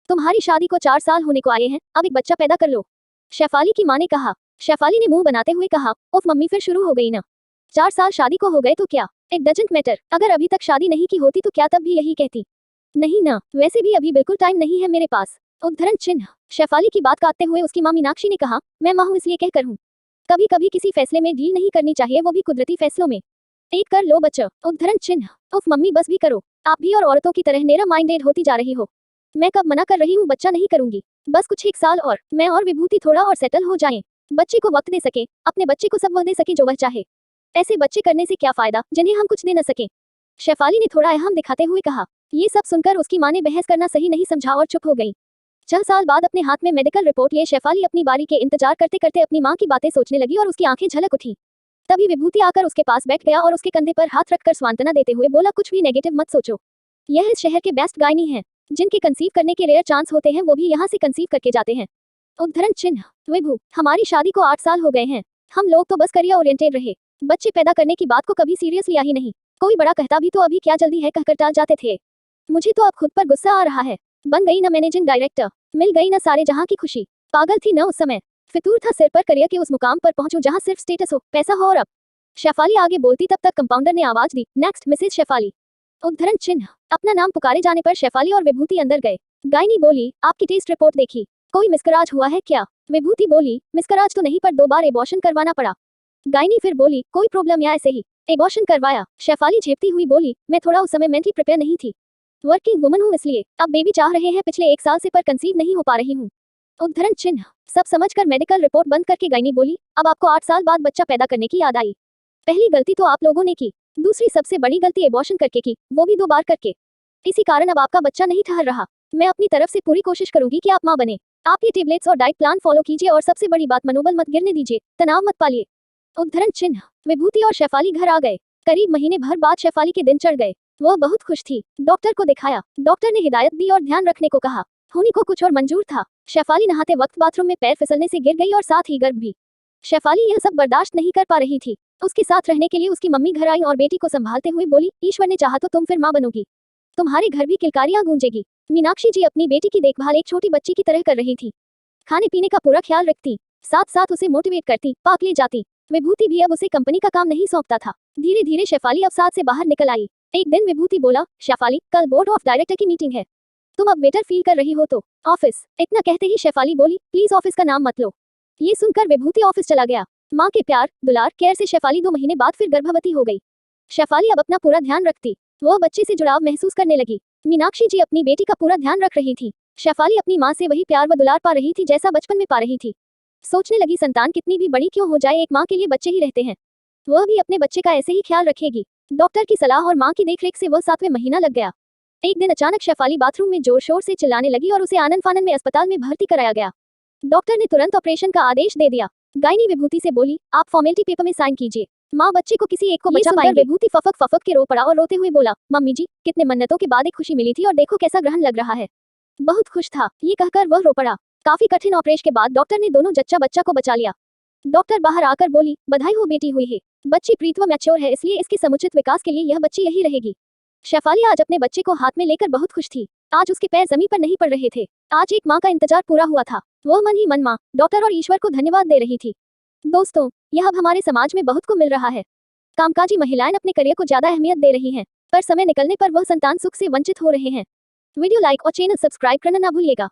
तुम्हारी शादी को 4 साल होने को आए हैं, अब एक बच्चा पैदा कर लो। शेफाली की माँ ने कहा। शेफाली ने मुंह बनाते हुए कहा, उफ मम्मी फिर शुरू हो गई ना। 4 साल शादी को हो गए तो क्या, इट डजंट मैटर। अगर अभी तक शादी नहीं की होती तो क्या तब भी यही कहती? नहीं ना, वैसे भी अभी बिल्कुल टाइम नहीं है मेरे पास। उद्धरण चिन्ह। शेफाली की बात काटते हुए उसकी माँ मीनाक्षी ने कहा, मैं माँ हूँ इसलिए कहकर हूँ। कभी कभी किसी फैसले में डील नहीं करनी चाहिए, वो भी कुदरती फैसलों में। एक कर लो बच्चा। उद्धरण चिन्ह। उफ मम्मी बस भी करो, आप भी और औरतों की तरह नेरा माइंडेड होती जा रही हो। मैं कब मना कर रही हूँ, बच्चा नहीं करूंगी। बस कुछ 1 साल और मैं और विभूति थोड़ा और सेटल हो जाएं। बच्चे को वक्त दे सके, अपने बच्चे को सब वह दे सके जो वह चाहे। ऐसे बच्चे करने से क्या फायदा जिन्हें हम कुछ दे न सके। शेफाली ने थोड़ा अहम दिखाते हुए कहा। ये सब सुनकर उसकी माँ ने बहस करना सही नहीं समझा और चुप हो गई। 6 साल बाद अपने हाथ में मेडिकल रिपोर्ट लिए शेफाली अपनी बारी के इंतजार करते करते अपनी माँ की बातें सोचने लगी और उसकी आंखें झलक उठी। तभी विभूति आकर उसके पास बैठ गया और उसके कंधे पर हाथ रखकर सांत्वना देते हुए बोला, कुछ भी नेगेटिव मत सोचो। यह इस शहर के बेस्ट गायनी हैं, जिनके कंसीव करने के रेयर चांस होते हैं, वो भी यहाँ से कंसीव करके जाते हैं। उद्धरण चिन्ह। विभू, हमारी शादी को 8 साल हो गए हैं, हम लोग तो बस करियर ओरिएंटेड रहे, बच्चे पैदा करने की बात को कभी सीरियस लिया ही नहीं। कोई बड़ा कहता भी तो अभी क्या जल्दी है कहकर टाल जाते थे। मुझे तो अब खुद पर गुस्सा आ रहा है। बन गई ना मैनेजिंग डायरेक्टर, मिल गई ना सारे जहाँ की खुशी। पागल थी ना उस समय, फितूर था सिर पर करियर के उस मुकाम पर पहुंचूं जहाँ सिर्फ स्टेटस हो, पैसा हो। और अब शेफाली आगे बोलती तब तक कंपाउंडर ने आवाज दी, नेक्स्ट मिसेज शेफाली। उद्धरण चिन्ह। अपना नाम पुकारे जाने पर शेफाली और विभूति अंदर गए। गायनी बोली, आपकी टेस्ट रिपोर्ट देखी, कोई मिसकराज हुआ है क्या? विभूति बोली, मिसकराज तो नहीं पर 2 बार एबॉर्शन करवाना पड़ा। गायनी फिर बोली, कोई प्रॉब्लम या ऐसे ही एबॉर्शन करवाया? शेफाली झेपती हुई बोली, मैं थोड़ा उस समय मेंटली प्रिपेयर नहीं थी, वर्किंग वुमन हूँ इसलिए। अब बेबी चाह रहे हैं, पिछले 1 साल से पर कंसीव नहीं हो पा रही हूँ। उद्धरण चिन्ह। सब समझकर मेडिकल रिपोर्ट बंद करके गायनी बोली, अब आपको 8 साल बाद बच्चा पैदा करने की याद आई। पहली गलती तो आप लोगों ने की, दूसरी सबसे बड़ी गलती एबॉर्शन करके की, वो भी 2 बार करके। इसी कारण अब आपका बच्चा नहीं ठहर रहा। मैं अपनी तरफ से पूरी कोशिश करूंगी कि आप माँ बने। आप ये टेबलेट्स और डाइट प्लान फॉलो कीजिए और सबसे बड़ी बात, मनोबल मत गिरने दीजिए, तनाव मत पालिए। उद्धरण चिन्ह। विभूति और शेफाली घर आ गए। करीब महीने भर बाद शेफाली के दिन चढ़ गए। वह बहुत खुश थी। डॉक्टर को दिखाया, डॉक्टर ने हिदायत दी और ध्यान रखने को कहा। होनी को कुछ और मंजूर था। शेफाली नहाते वक्त बाथरूम में पैर फिसलने से गिर गई और साथ ही गर्भ भी। शेफाली यह सब बर्दाश्त नहीं कर पा रही थी। उसके साथ रहने के लिए उसकी मम्मी घर आई और बेटी को संभालते हुए बोली, ईश्वर ने चाहा तो तुम फिर माँ बनोगी, तुम्हारे घर भी किलकारियां गूंजेगी। मीनाक्षी जी अपनी बेटी की देखभाल एक छोटी बच्ची की तरह कर रही थी, खाने पीने का पूरा ख्याल रखती, साथ साथ उसे मोटिवेट करती, पार्क ले जाती। विभूति भी अब उसे कंपनी का काम नहीं सौंपता था। धीरे धीरे शेफाली अब साथ से बाहर निकल आई। एक दिन विभूति बोला, शेफाली कल बोर्ड ऑफ डायरेक्टर की मीटिंग है, तुम अब बेटर फील कर रही हो तो ऑफिस। इतना कहते ही शेफाली बोली, प्लीज ऑफिस का नाम मत लो। ये सुनकर विभूति ऑफिस चला गया। माँ के प्यार दुलार केयर से शेफाली 2 महीने बाद फिर गर्भवती हो गई। शेफाली अब अपना पूरा ध्यान रखती, वह बच्चे से जुड़ाव महसूस करने लगी। मीनाक्षी जी अपनी बेटी का पूरा ध्यान रख रही थी। शेफाली अपनी माँ से वही प्यार व दुलार पा रही थी जैसा बचपन में पा रही थी। सोचने लगी, संतान कितनी भी बड़ी क्यों हो जाए, एक माँ के लिए बच्चे ही रहते हैं, वह भी अपने बच्चे का ऐसे ही ख्याल रखेगी। डॉक्टर की सलाह और माँ की देखरेख से वह 7वें महीना लग गया। एक दिन अचानक शेफाली बाथरूम में जोर शोर से चिल्लाने लगी और उसे आनन फानन में अस्पताल में भर्ती कराया गया। डॉक्टर ने तुरंत ऑपरेशन का आदेश दे दिया। गायनी विभूति से बोली, आप फॉर्मेलिटी पेपर में साइन कीजिए, माँ बच्चे को किसी एक को बचा पाएंगे। विभूति फफक फफक के रो पड़ा और रोते हुए बोला, मम्मी जी कितने मन्नतों के बाद एक खुशी मिली थी और देखो कैसा ग्रहण लग रहा है। बहुत खुश था, ये कहकर वह रो पड़ा। काफी कठिन ऑपरेशन के बाद डॉक्टर ने दोनों जच्चा बच्चा को बचा लिया। डॉक्टर बाहर आकर बोली, बधाई हो बेटी हुई है, बच्ची प्रीत व मैच्योर है, इसलिए इसके समुचित विकास के लिए यह बच्ची यही रहेगी। शेफाली आज अपने बच्चे को हाथ में लेकर बहुत खुश थी। आज उसके पैर जमीन पर नहीं पड़ रहे थे। आज एक माँ का इंतजार पूरा हुआ था। वह मन ही मन माँ, डॉक्टर और ईश्वर को धन्यवाद दे रही थी। दोस्तों, यह अब हमारे समाज में बहुत को मिल रहा है। कामकाजी महिलाएं अपने करियर को ज्यादा अहमियत दे रही हैं, पर समय निकलने पर वह संतान सुख से वंचित हो रहे हैं। वीडियो लाइक और चैनल सब्सक्राइब करना ना भूलिएगा।